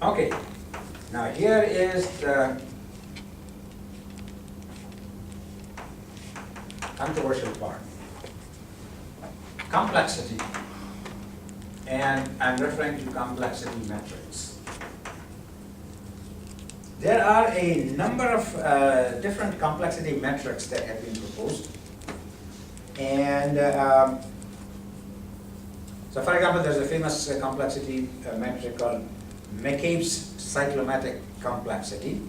Okay, now here is the controversial part. Complexity, and I'm referring to complexity metrics. There are a number of different complexity metrics that have been proposed. And so for example, there's a famous complexity metric called McCabe's cyclomatic complexity.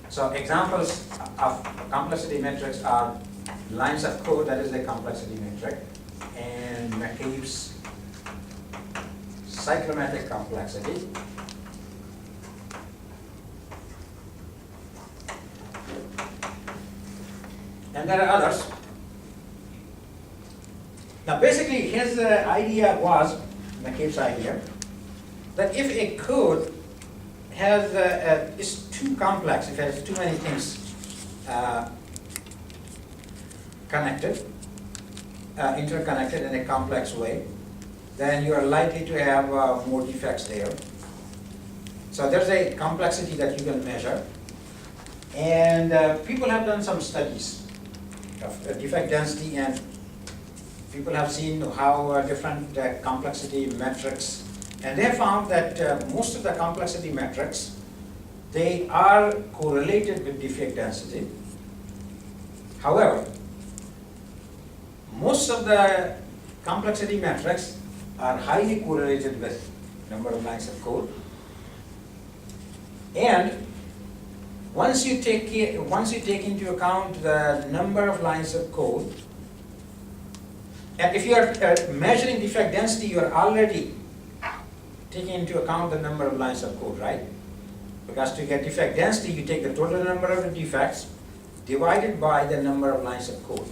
So examples of complexity metrics are lines of code, that is the complexity metric, and McCabe's cyclomatic complexity. And there are others. Now basically his idea was, McCabe's idea, that if a code has is too complex, if it has too many things connected, interconnected in a complex way, then you are likely to have more defects there. So there's a complexity that you can measure. And people have done some studies of defect density, and people have seen how different complexity metrics, and they have found that most of the complexity metrics, they are correlated with defect density. However, most of the complexity metrics are highly correlated with number of lines of code. And once you take into account the number of lines of code, and if you are measuring defect density, you are already taking into account the number of lines of code, right? Because to get defect density, you take the total number of defects divided by the number of lines of code.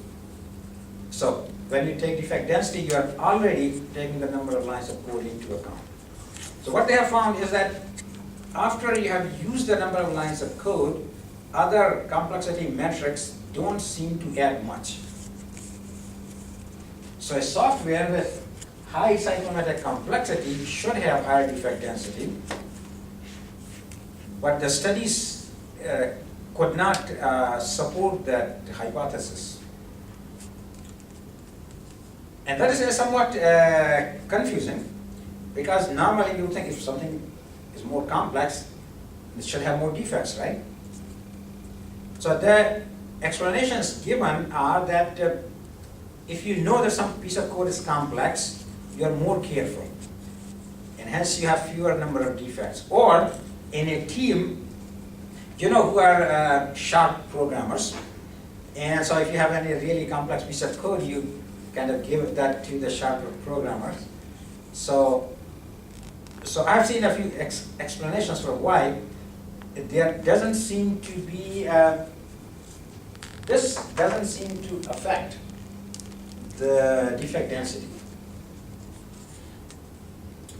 So when you take defect density, you are already taking the number of lines of code into account. So what they have found is that after you have used the number of lines of code, other complexity metrics don't seem to add much. So a software with high cyclomatic complexity should have higher defect density, but the studies could not support that hypothesis. And that is somewhat confusing, because normally you think if something is more complex, it should have more defects, right? So the explanations given are that if you know that some piece of code is complex, you are more careful, and hence you have fewer number of defects. Or in a team, you know, who are sharp programmers, and so if you have any really complex piece of code, you kind of give that to the sharper programmers. So I've seen a few explanations for why there doesn't seem to be, this doesn't seem to affect the defect density.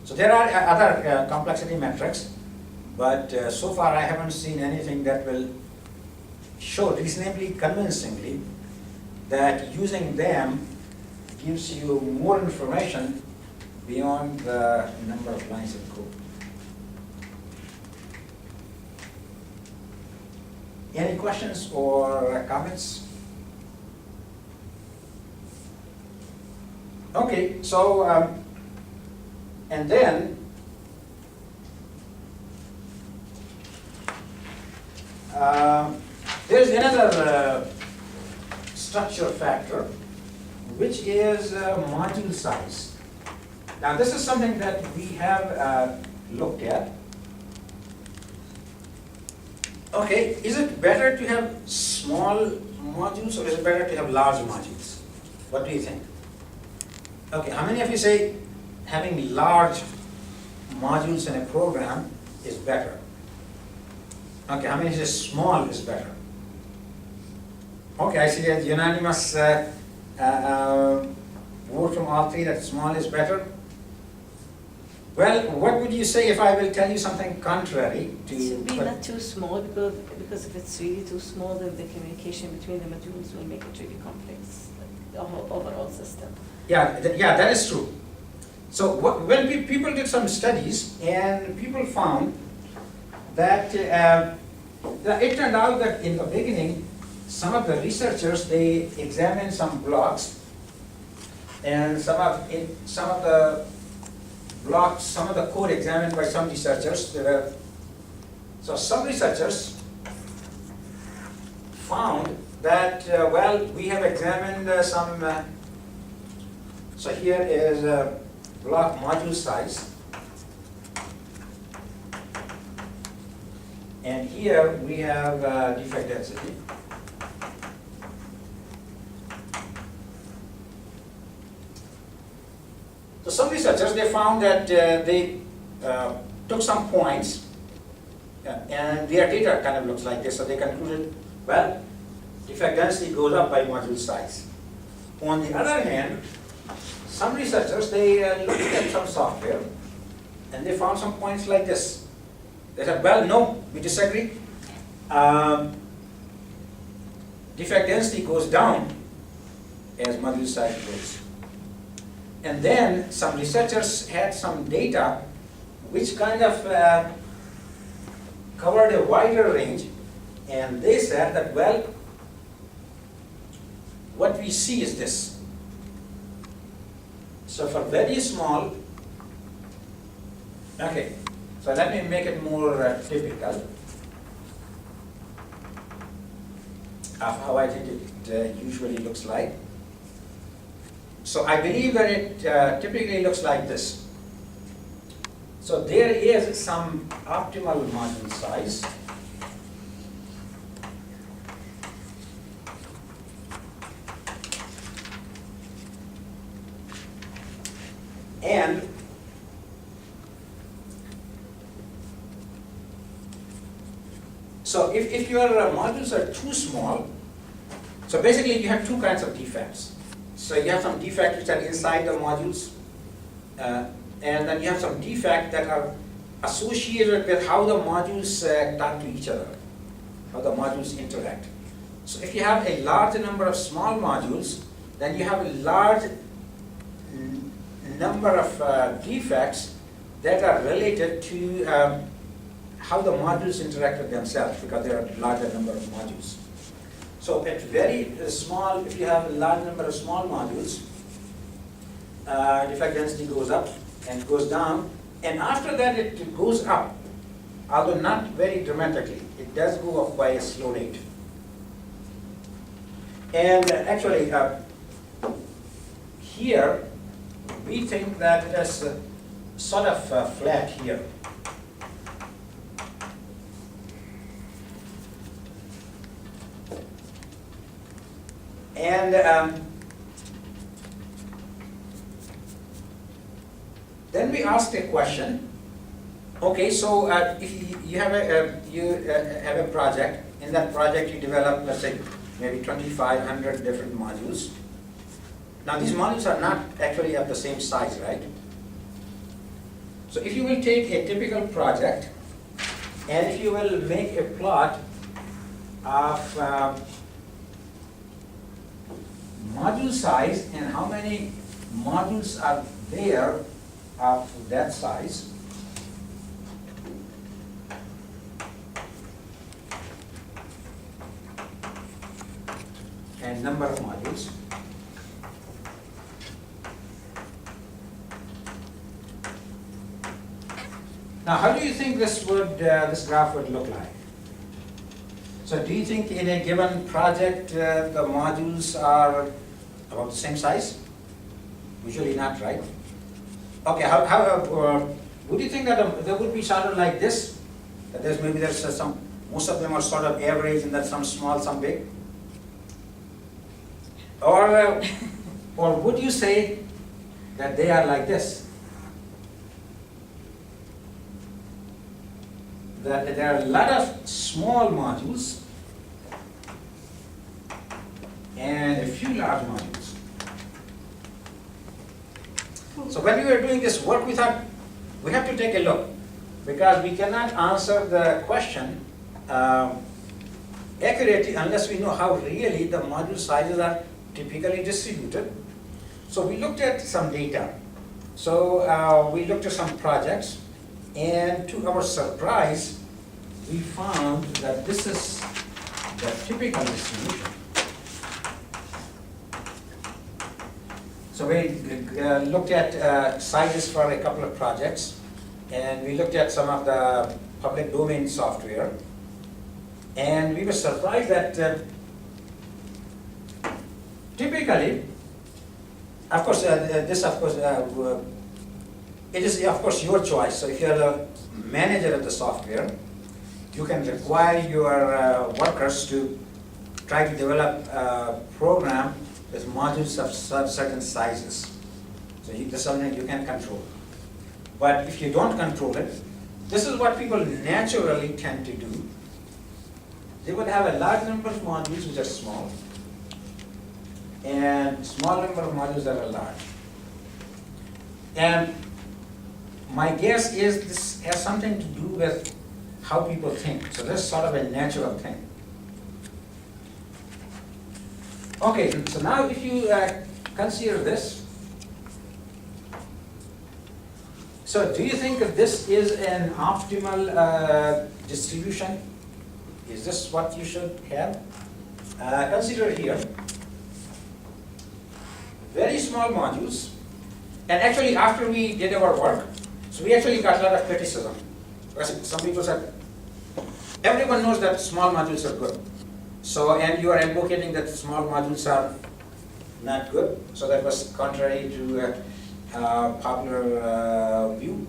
So there are other complexity metrics, but so far I haven't seen anything that will show reasonably convincingly that using them gives you more information beyond the number of lines of code. Any questions or comments? Okay, so and then there's another structure factor, which is module size. Now this is something that we have looked at. Okay, is it better to have small modules, or is it better to have large modules? What do you think? Okay, how many of you say having large modules in a program is better? Okay, how many say small is better? Okay, I see a unanimous vote from all three that small is better. Well, what would you say if I will tell you something contrary to? It should be not too small, because if it's really too small, then the communication between the modules will make it really complex, like the whole overall system. Yeah, that is true. So when people did some studies, and people found that it turned out that in the beginning, some of the researchers, they examined some blocks, and some of the blocks, some of the code examined by some researchers. So some researchers found that, well, we have examined some, so here is a block module size, and here we have defect density. So some researchers, they found that they took some points, and their data kind of looks like this. So they concluded, well, defect density goes up by module size. On the other hand, some researchers, they looked at some software, and they found some points like this. They said, well, no, we disagree. Defect density goes down as module size grows. And then some researchers had some data which kind of covered a wider range, and they said that, well, what we see is this. So for very small, okay, so let me make it more typical of how I think it usually looks like. So I believe that it typically looks like this. So there is some optimal module size. And so if your modules are too small, so basically you have two kinds of defects. So you have some defects which are inside the modules, and then you have some defects that are associated with how the modules talk to each other, how the modules interact. So if you have a large number of small modules, then you have a large number of defects that are related to how the modules interact with themselves, because there are a larger number of modules. So at very small, if you have a large number of small modules, defect density goes up and goes down, and after that it goes up, although not very dramatically. It does go up by a slow rate. And actually, here, we think that it is sort of flat here. And then we asked a question. Okay, so if you have a project, in that project you develop, let's say, maybe 2,500 different modules. Now these modules are not actually of the same size, right? So if you will take a typical project, and if you will make a plot of module size and how many modules are there of that size, and number of modules. Now, how do you think this graph would look like? So, do you think in a given project the modules are about the same size? Usually not, right? Okay. Would you think that there would be sort of like this? That there's some, most of them are sort of average, and that some small, some big. Or would you say that they are like this? That there are a lot of small modules and a few large modules. So when we were doing this work, we thought we have to take a look, because we cannot answer the question accurately unless we know how really the module sizes are typically distributed. So we looked at some data, So we looked at some projects, and to our surprise, we found that this is the typical distribution. So we looked at sizes for a couple of projects, and we looked at some of the public domain software, and we were surprised that typically, of course, this of course, it is of course your choice. So if you are the manager of the software, you can require your workers to try to develop a program with modules of certain sizes. So this is something you can control. But if you don't control it, this is what people naturally tend to do. They would have a large number of modules which are small, and small number of modules that are large. And my guess is this has something to do with how people think. So this is sort of a natural thing. Okay, so now if you consider this, so do you think that this is an optimal distribution? Is this what you should have? Consider here, very small modules, and actually after we did our work, so we actually got a lot of criticism. Some people said, everyone knows that small modules are good. So, and you are advocating that small modules are not good. So that was contrary to popular view.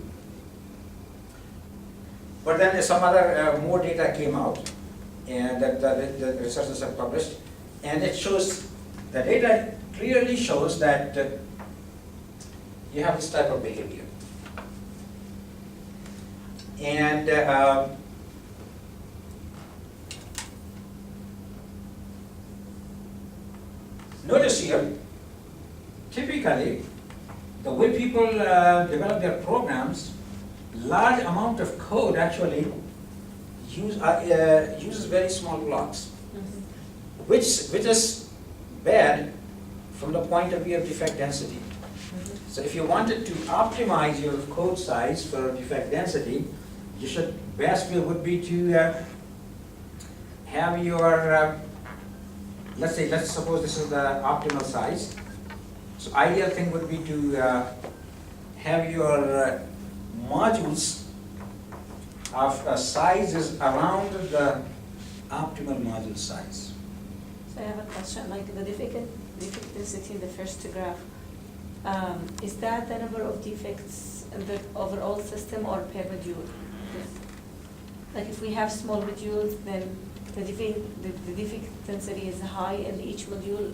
But then some other more data came out, and that the researchers have published, and it shows, the data clearly shows that you have this type of behavior. And notice here, typically, the way people develop their programs, large amount of code actually uses very small blocks, which is bad from the point of view of defect density. So if you wanted to optimize your code size for defect density, you should, best way would be to have your, let's suppose this is the optimal size. So ideal thing would be to have your modules of sizes around the optimal module size. So I have a question, like the defect density in the first graph, is that the number of defects in the overall system or per module? Like if we have small modules, then the defect density is high in each module,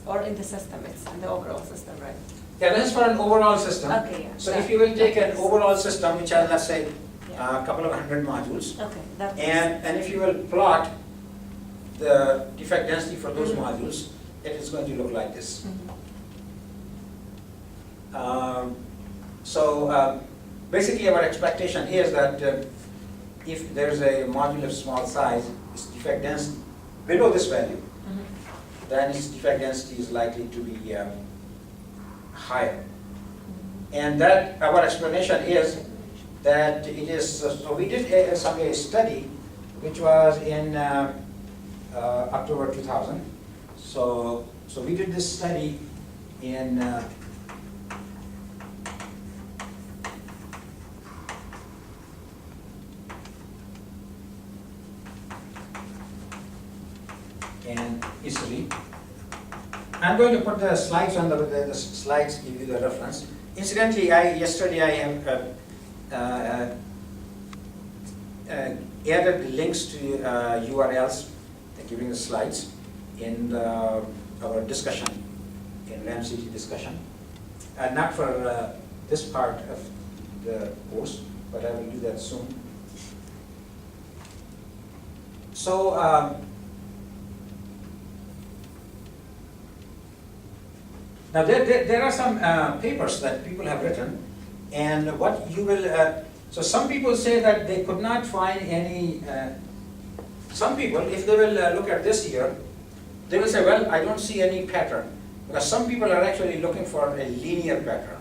or in the system, it's in the overall system, right? Yeah, that's for an overall system. Okay, yeah. So if you will take an overall system, which has, let's say, a couple of hundred modules, Okay, and if you will plot the defect density for those modules, it is going to look like this. Basically our expectation is that if there's a module of small size, its defect density below this value, then its defect density is likely to be higher. And that our explanation is that it is, so we did a study which was in October 2000. So we did this study in Italy. I'm going to put the slides on the slides, give you the reference. Incidentally, yesterday I have added the links to URLs giving the slides in our discussion, in RAMCT discussion. Not for this part of the course, but I will do that soon. So, now there are some papers that people have written, and what you will, so some people say that they could not find any, some people, if they will look at this here, they will say, well, I don't see any pattern, because some people are actually looking for a linear pattern.